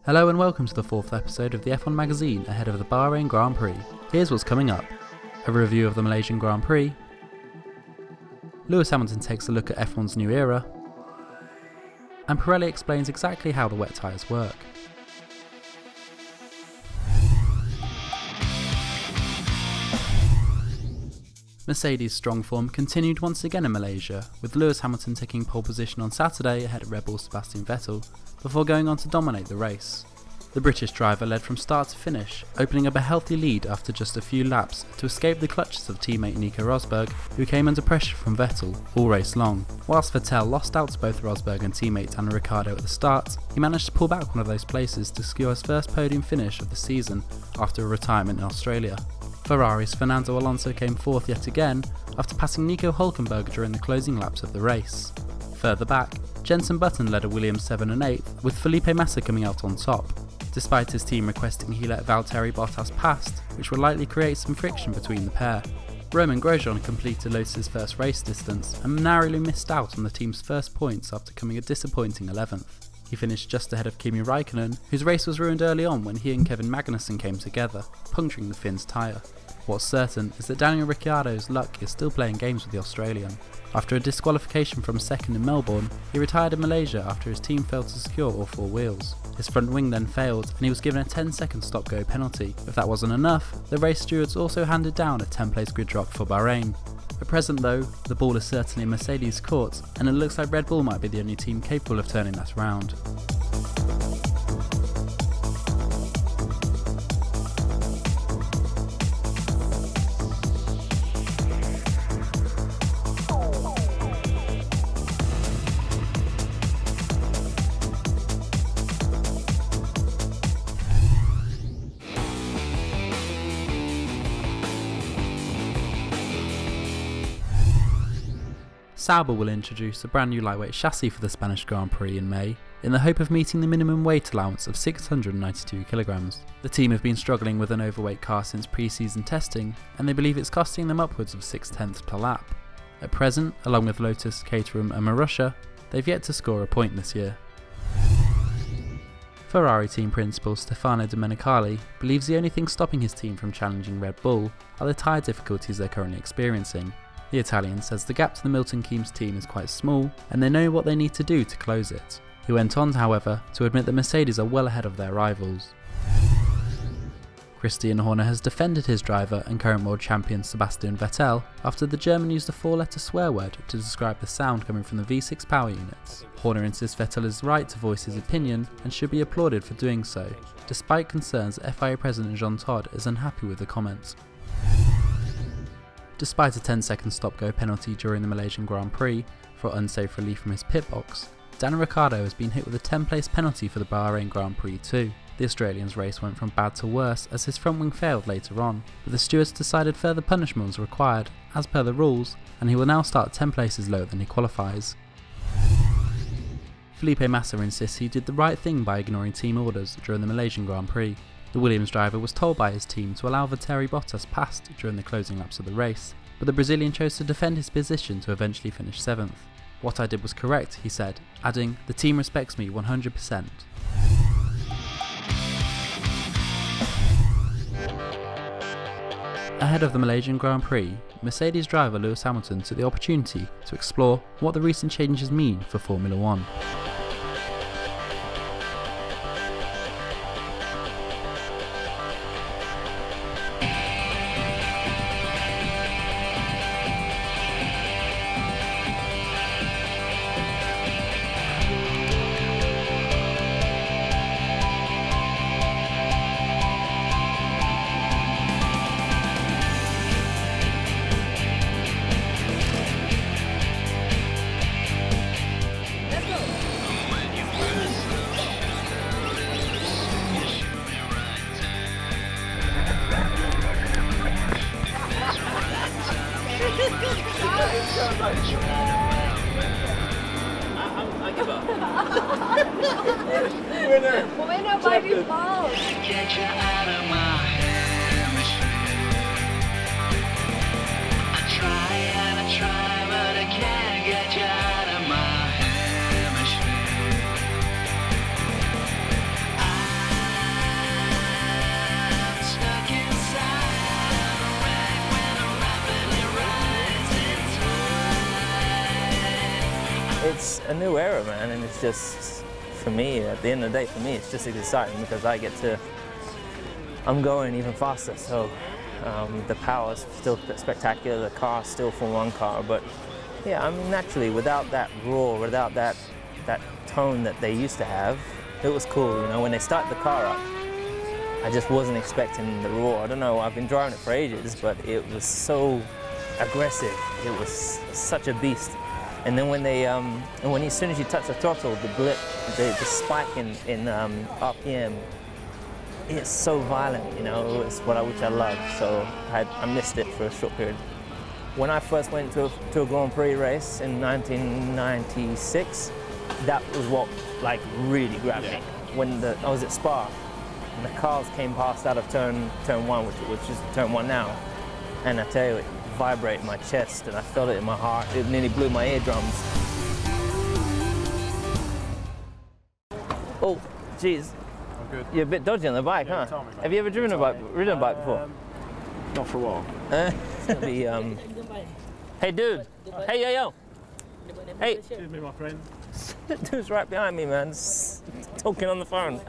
Hello and welcome to the fourth episode of the F1 magazine ahead of the Bahrain Grand Prix. Here's what's coming up. A review of the Malaysian Grand Prix. Lewis Hamilton takes a look at F1's new era. And Pirelli explains exactly how the wet tyres work. Mercedes' strong form continued once again in Malaysia, with Lewis Hamilton taking pole position on Saturday ahead of Red Bull's Sebastian Vettel, before going on to dominate the race. The British driver led from start to finish, opening up a healthy lead after just a few laps to escape the clutches of teammate Nico Rosberg, who came under pressure from Vettel all race long. Whilst Vettel lost out to both Rosberg and teammate Daniel Ricciardo at the start, he managed to pull back one of those places to secure his first podium finish of the season after a retirement in Australia. Ferrari's Fernando Alonso came fourth yet again after passing Nico Hülkenberg during the closing laps of the race. Further back, Jenson Button led a Williams 7 and 8th, with Felipe Massa coming out on top, despite his team requesting he let Valtteri Bottas past, which will likely create some friction between the pair. Romain Grosjean completed Lotus's first race distance and narrowly missed out on the team's first points after coming a disappointing 11th. He finished just ahead of Kimi Raikkonen, whose race was ruined early on when he and Kevin Magnussen came together, puncturing the Finn's tyre. What's certain is that Daniel Ricciardo's luck is still playing games with the Australian. After a disqualification from second in Melbourne, he retired in Malaysia after his team failed to secure all four wheels. His front wing then failed and he was given a 10-second stop-go penalty. If that wasn't enough, the race stewards also handed down a 10-place grid drop for Bahrain. At present though, the ball is certainly in Mercedes' court, and it looks like Red Bull might be the only team capable of turning that around. Sauber will introduce a brand new lightweight chassis for the Spanish Grand Prix in May, in the hope of meeting the minimum weight allowance of 692 kilograms. The team have been struggling with an overweight car since pre-season testing, and they believe it's costing them upwards of 6/10 per lap. At present, along with Lotus, Caterham and Marussia, they've yet to score a point this year. Ferrari team principal Stefano Domenicali believes the only thing stopping his team from challenging Red Bull are the tyre difficulties they're currently experiencing. The Italian says the gap to the Milton Keynes team is quite small and they know what they need to do to close it. He went on, however, to admit that Mercedes are well ahead of their rivals. Christian Horner has defended his driver and current world champion Sebastian Vettel after the German used a four-letter swear word to describe the sound coming from the V6 power units. Horner insists Vettel is right to voice his opinion and should be applauded for doing so, despite concerns that FIA President Jean Todt is unhappy with the comments. Despite a 10-second stop-go penalty during the Malaysian Grand Prix for unsafe relief from his pit box, Daniel Ricciardo has been hit with a 10-place penalty for the Bahrain Grand Prix too. The Australian's race went from bad to worse as his front wing failed later on, but the stewards decided further punishment was required, as per the rules, and he will now start 10 places lower than he qualifies. Felipe Massa insists he did the right thing by ignoring team orders during the Malaysian Grand Prix. The Williams driver was told by his team to allow Valtteri Bottas past during the closing laps of the race, but the Brazilian chose to defend his position to eventually finish 7th. "What I did was correct," he said, adding, "The team respects me 100%. Ahead of the Malaysian Grand Prix, Mercedes driver Lewis Hamilton took the opportunity to explore what the recent changes mean for Formula 1. Winner by default. Get you out of my hemisphere. I try and I try, but I can't get you out of my hemisphere. new era, man, and it's just, for me, at the end of the day, for me, it's just exciting because I'm going even faster, so the power's still spectacular, the car's still Formula 1 car, but yeah, I mean, naturally, without that roar, without that tone that they used to have, it was cool, you know, when they started the car up, I just wasn't expecting the roar. I don't know, I've been driving it for ages, but it was so aggressive. It was such a beast. And then when as soon as you touch the throttle, the blip, the spike in RPM, it's so violent, you know, it's which I love. So I missed it for a short period. When I first went to a Grand Prix race in 1996, that was what like really grabbed me. When I was at Spa, and the cars came past out of turn one, which is turn one now, and I tell you, it vibrated in my chest, and I felt it in my heart. It nearly blew my eardrums. Oh, geez. I'm good. You're a bit dodgy on the bike, yeah, huh? Me, have you ever ridden a bike before? Not for a while. It's gonna be, hey, dude. Hey, yo. Hey. Excuse me, my friend. Dude's right behind me, man. Talking on the phone.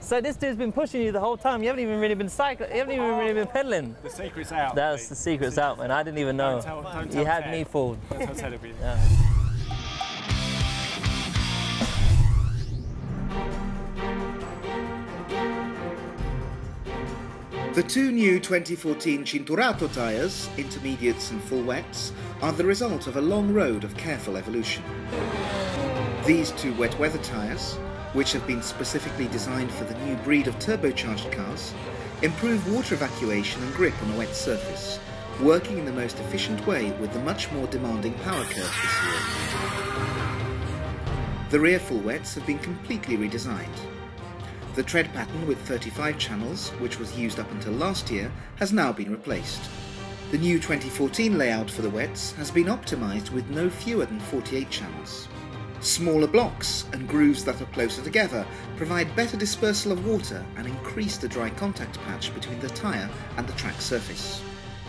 So this dude's been pushing you the whole time. You haven't even really been cycling. You haven't even really been pedaling. The secret's out. That's the secret's out, man. I didn't even know. Don't you had Ted. me fooled. Don't tell Ted it'll be. Yeah. The two new 2014 Cinturato tyres, intermediates and full wets, are the result of a long road of careful evolution. These two wet weather tyres, which have been specifically designed for the new breed of turbocharged cars, improve water evacuation and grip on a wet surface, working in the most efficient way with the much more demanding power curve this year. The rear full wets have been completely redesigned. The tread pattern with 35 channels, which was used up until last year, has now been replaced. The new 2014 layout for the wets has been optimised with no fewer than 48 channels. Smaller blocks and grooves that are closer together provide better dispersal of water and increase the dry contact patch between the tyre and the track surface.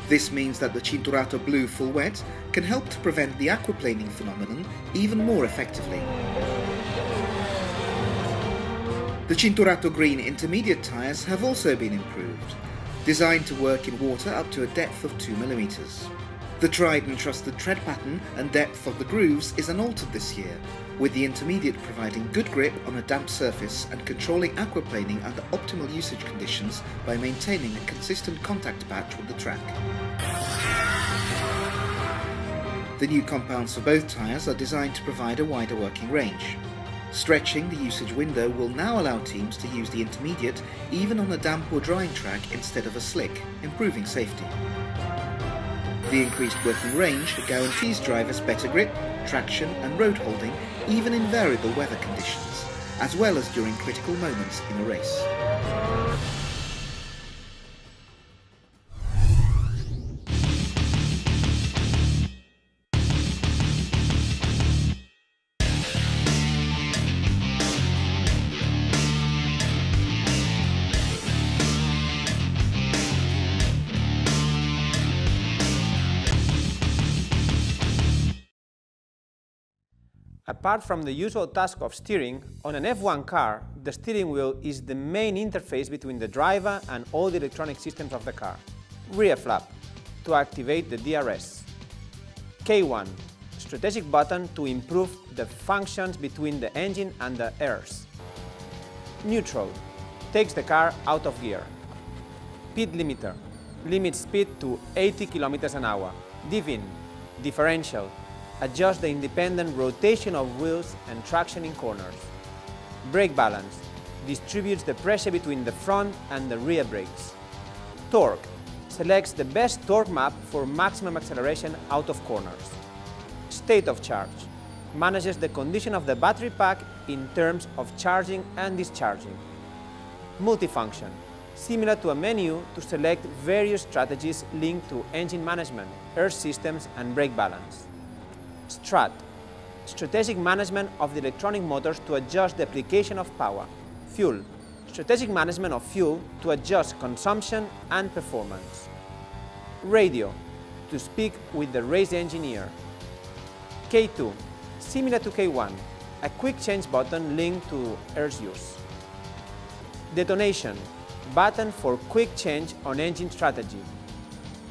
This means that the Cinturato Blue Full Wet can help to prevent the aquaplaning phenomenon even more effectively. The Cinturato Green Intermediate tyres have also been improved, designed to work in water up to a depth of 2 mm. The tried and trusted tread pattern and depth of the grooves is unaltered this year, with the intermediate providing good grip on a damp surface and controlling aquaplaning under optimal usage conditions by maintaining a consistent contact patch with the track. The new compounds for both tyres are designed to provide a wider working range. Stretching the usage window will now allow teams to use the intermediate even on a damp or drying track instead of a slick, improving safety. The increased working range guarantees drivers better grip, traction and road holding even in variable weather conditions, as well as during critical moments in a race. Apart from the usual task of steering, on an F1 car, the steering wheel is the main interface between the driver and all the electronic systems of the car. Rear flap, to activate the DRS. K1, strategic button to improve the functions between the engine and the airs. Neutral, takes the car out of gear. Speed limiter, limits speed to 80 km/h. Divin, differential, adjust the independent rotation of wheels and traction in corners. Brake balance, distributes the pressure between the front and the rear brakes. Torque, selects the best torque map for maximum acceleration out of corners. State of charge, manages the condition of the battery pack in terms of charging and discharging. Multifunction, similar to a menu to select various strategies linked to engine management, air systems and brake balance. Strat, strategic management of the electronic motors to adjust the application of power. Fuel, strategic management of fuel to adjust consumption and performance. Radio, to speak with the race engineer. K2, similar to K1, a quick change button linked to air's use. Detonation, button for quick change on engine strategy.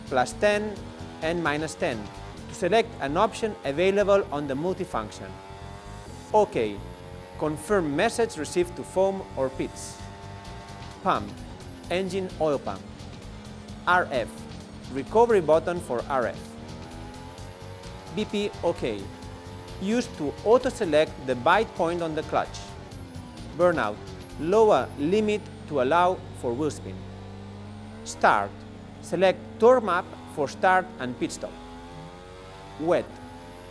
+10 and -10 to select an option available on the multifunction. OK, confirm message received to foam or pits. Pump, engine oil pump. RF, recovery button for RF. BP OK, used to auto-select the bite point on the clutch. Burnout, lower limit to allow for wheel spin. Start, select torque map for start and pit stop. Wet,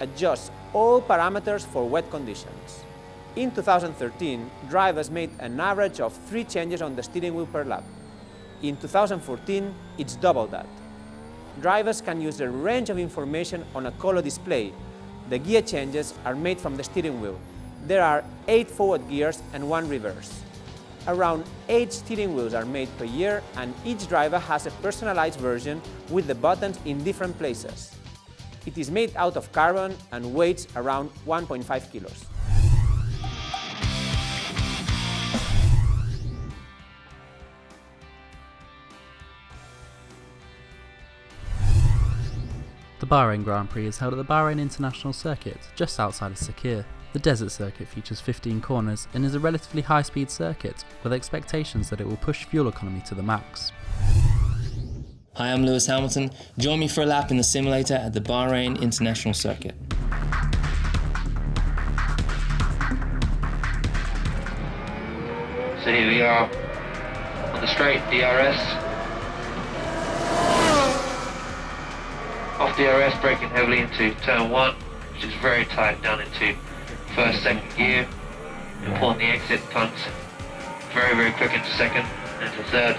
adjust all parameters for wet conditions. In 2013, drivers made an average of 3 changes on the steering wheel per lap. In 2014, it's double that. Drivers can use a range of information on a color display. The gear changes are made from the steering wheel. There are 8 forward gears and 1 reverse. Around 8 steering wheels are made per year, and each driver has a personalized version with the buttons in different places. It is made out of carbon and weighs around 1.5 kilos. The Bahrain Grand Prix is held at the Bahrain International Circuit, just outside of Sakir. The desert circuit features 15 corners and is a relatively high-speed circuit, with expectations that it will push fuel economy to the max. Hi, I'm Lewis Hamilton. Join me for a lap in the simulator at the Bahrain International Circuit. So here we are on the straight, DRS. Off DRS, braking heavily into turn 1, which is very tight down into first, second gear. Important the exit punts very, very quick into second, into third.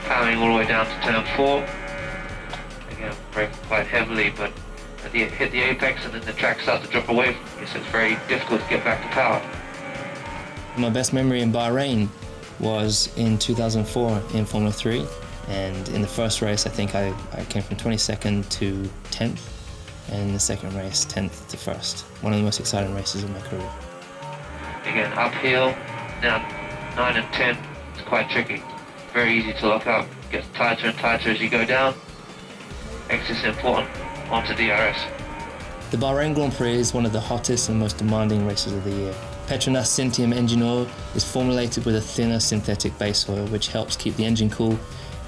Powering all the way down to turn 4. Again, braking quite heavily, but hit the apex and then the track starts to drop away from you, so it's very difficult to get back to power. My best memory in Bahrain was in 2004 in Formula 3, and in the first race I think I came from 22nd to 10th, and in the second race 10th to 1st. One of the most exciting races of my career. Again, uphill, down 9 and 10, it's quite tricky. Very easy to lock up, gets tighter and tighter as you go down. Exit's important, onto DRS. The Bahrain Grand Prix is one of the hottest and most demanding races of the year. Petronas Syntium engine oil is formulated with a thinner synthetic base oil, which helps keep the engine cool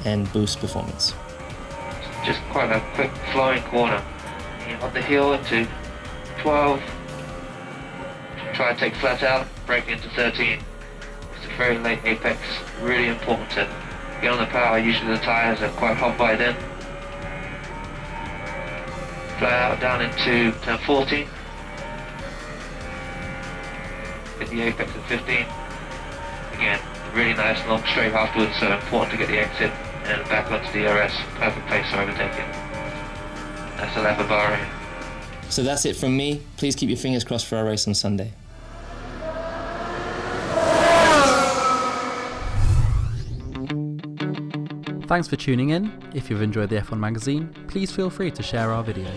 and boost performance. Just quite a quick flowing corner. On the hill into 12, try and take flat out, brake into 13. It's a very late apex, really important to get on the power. Usually the tyres are quite hot by then. Fly out down into turn 14. Hit the apex at 15. Again, really nice long straight afterwards, so important to get the exit and back onto DRS. Perfect place for overtaking. That's a lap of Bahrain. So that's it from me. Please keep your fingers crossed for our race on Sunday. Thanks for tuning in. If you've enjoyed the F1 magazine, please feel free to share our video.